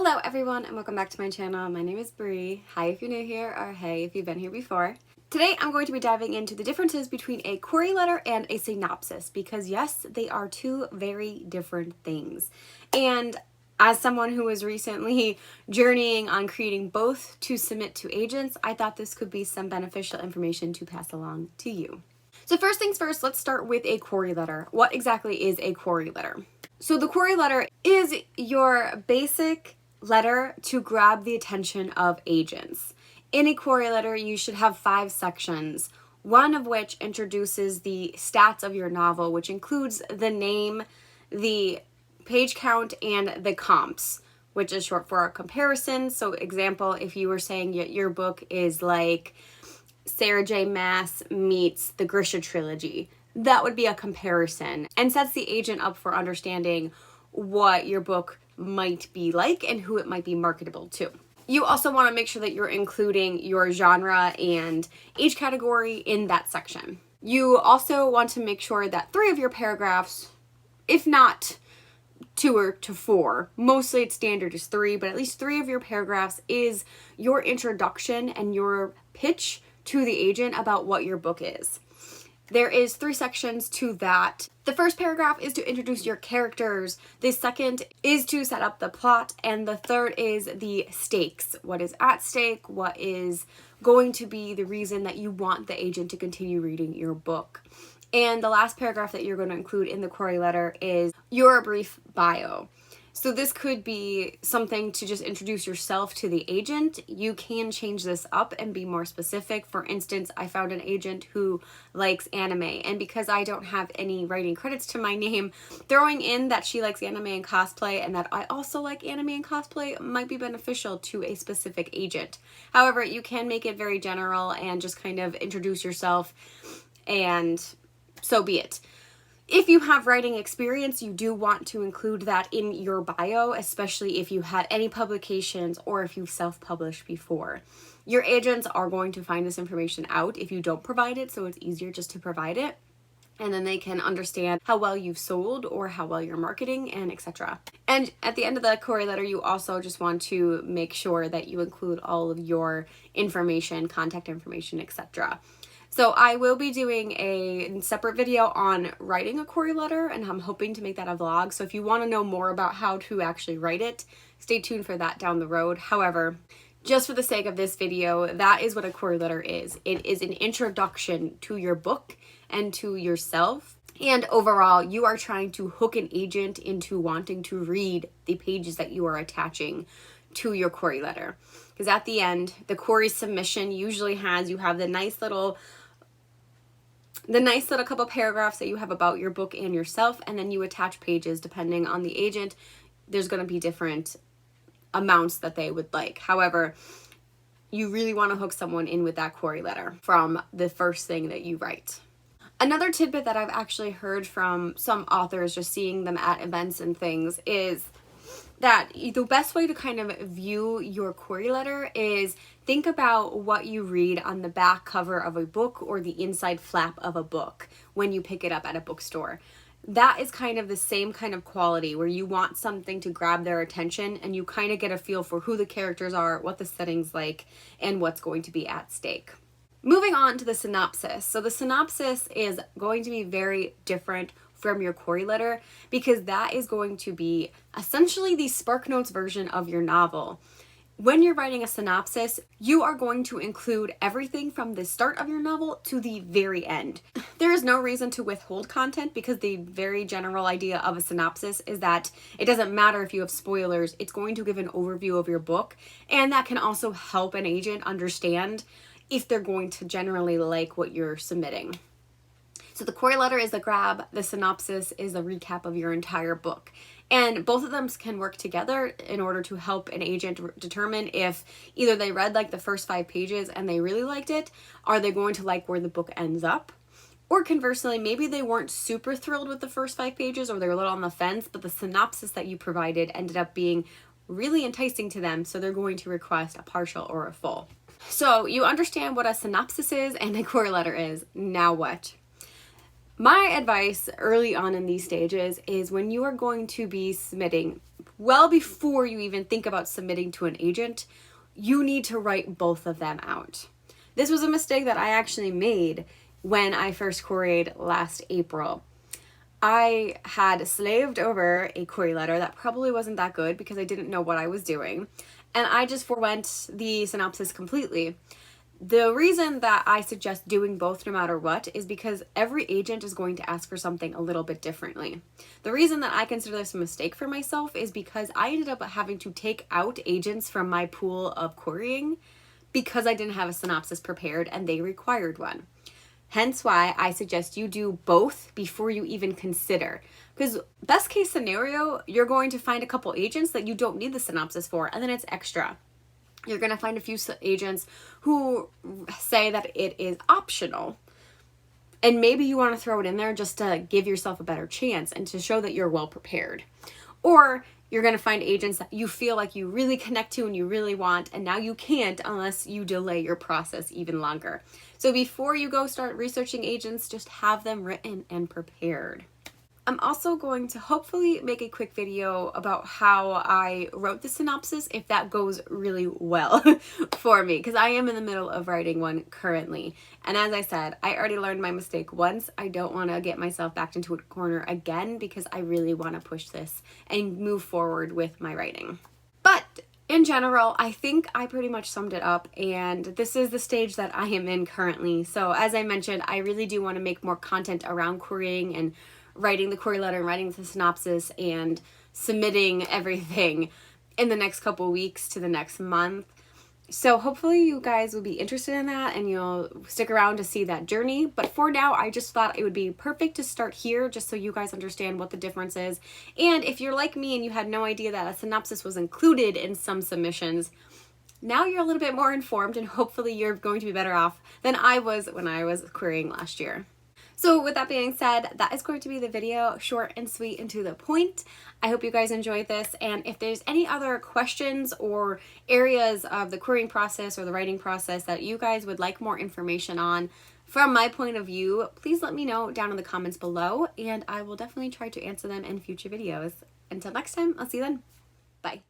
Hello everyone and welcome back to my channel. My name is Bree. Hi if you're new here, or hey if you've been here before. Today I'm going to be diving into the differences between a query letter and a synopsis because yes, they are two very different things. And as someone who was recently journeying on creating both to submit to agents, I thought this could be some beneficial information to pass along to you. So first things first, let's start with a query letter. What exactly is a query letter? So the query letter is your basic letter to grab the attention of agents. In a query letter, you should have 5 sections, one of which introduces the stats of your novel, which includes the name, the page count, and the comps, which is short for a comparison. So example, if you were saying your book is like Sarah J. Maas meets the Grisha trilogy, that would be a comparison and sets the agent up for understanding what your book might be like and who it might be marketable to. You also want to make sure that you're including your genre and age category in that section. You also want to make sure that 3 of your paragraphs, if not 2 or to 4, mostly it's standard is 3, but at least 3 of your paragraphs is your introduction and your pitch to the agent about what your book is. There is 3 sections to that. The first paragraph is to introduce your characters. The second is to set up the plot. And the third is the stakes. What is at stake? What is going to be the reason that you want the agent to continue reading your book? And the last paragraph that you're going to include in the query letter is your brief bio. So this could be something to just introduce yourself to the agent. You can change this up and be more specific. For instance, I found an agent who likes anime, and because I don't have any writing credits to my name, throwing in that she likes anime and cosplay and that I also like anime and cosplay might be beneficial to a specific agent. However, you can make it very general and just kind of introduce yourself, and so be it. If you have writing experience, you do want to include that in your bio, especially if you had any publications or if you've self-published before. Your agents are going to find this information out if you don't provide it, so it's easier just to provide it. And then they can understand how well you've sold or how well you're marketing, and etc. And at the end of the query letter, you also just want to make sure that you include all of your information, contact information, etc. So I will be doing a separate video on writing a query letter, and I'm hoping to make that a vlog. So if you want to know more about how to actually write it, stay tuned for that down the road. However, just for the sake of this video, that is what a query letter is. It is an introduction to your book and to yourself. And overall, you are trying to hook an agent into wanting to read the pages that you are attaching to your query letter. Because at the end, the query submission usually you have the nice little couple paragraphs that you have about your book and yourself, and then you attach pages depending on the agent. There's going to be different amounts that they would like. However, you really want to hook someone in with that query letter from the first thing that you write. Another tidbit that I've actually heard from some authors, just seeing them at events and things, is that the best way to kind of view your query letter is think about what you read on the back cover of a book or the inside flap of a book when you pick it up at a bookstore. That is kind of the same kind of quality where you want something to grab their attention and you kind of get a feel for who the characters are, what the setting's like, and what's going to be at stake. Moving on to the synopsis. So the synopsis is going to be very different from your query letter because that is going to be essentially the SparkNotes version of your novel. When you're writing a synopsis, you are going to include everything from the start of your novel to the very end. There is no reason to withhold content because the very general idea of a synopsis is that it doesn't matter if you have spoilers, it's going to give an overview of your book, and that can also help an agent understand if they're going to generally like what you're submitting. So the query letter is the grab, the synopsis is the recap of your entire book. And both of them can work together in order to help an agent determine if either they read like the first 5 pages and they really liked it, are they going to like where the book ends up? Or conversely, maybe they weren't super thrilled with the first 5 pages or they're a little on the fence, but the synopsis that you provided ended up being really enticing to them, so they're going to request a partial or a full. So you understand what a synopsis is and a query letter is. Now what? My advice early on in these stages is when you are going to be submitting, well before you even think about submitting to an agent, you need to write both of them out. This was a mistake that I actually made when I first queried last April. I had slaved over a query letter that probably wasn't that good because I didn't know what I was doing, and I just forwent the synopsis completely. The reason that I suggest doing both no matter what is because every agent is going to ask for something a little bit differently. The reason that I consider this a mistake for myself is because I ended up having to take out agents from my pool of querying because I didn't have a synopsis prepared and they required one. Hence why I suggest you do both before you even consider. Because best case scenario, you're going to find a couple agents that you don't need the synopsis for, and then it's extra. You're going to find a few agents who say that it is optional. And maybe you want to throw it in there just to give yourself a better chance and to show that you're well prepared. Or you're going to find agents that you feel like you really connect to and you really want, and now you can't unless you delay your process even longer. So before you go start researching agents, just have them written and prepared. I'm also going to hopefully make a quick video about how I wrote the synopsis if that goes really well for me, because I am in the middle of writing one currently. And as I said, I already learned my mistake once. I don't want to get myself backed into a corner again because I really want to push this and move forward with my writing. But in general, I think I pretty much summed it up, and this is the stage that I am in currently. So as I mentioned, I really do want to make more content around querying and writing the query letter and writing the synopsis and submitting everything in the next couple weeks to the next month. So hopefully you guys will be interested in that and you'll stick around to see that journey. But for now, I just thought it would be perfect to start here just so you guys understand what the difference is. And if you're like me and you had no idea that a synopsis was included in some submissions, now you're a little bit more informed and hopefully you're going to be better off than I was when I was querying last year. So with that being said, that is going to be the video, short and sweet and to the point. I hope you guys enjoyed this, and if there's any other questions or areas of the querying process or the writing process that you guys would like more information on from my point of view, please let me know down in the comments below, and I will definitely try to answer them in future videos. Until next time, I'll see you then. Bye.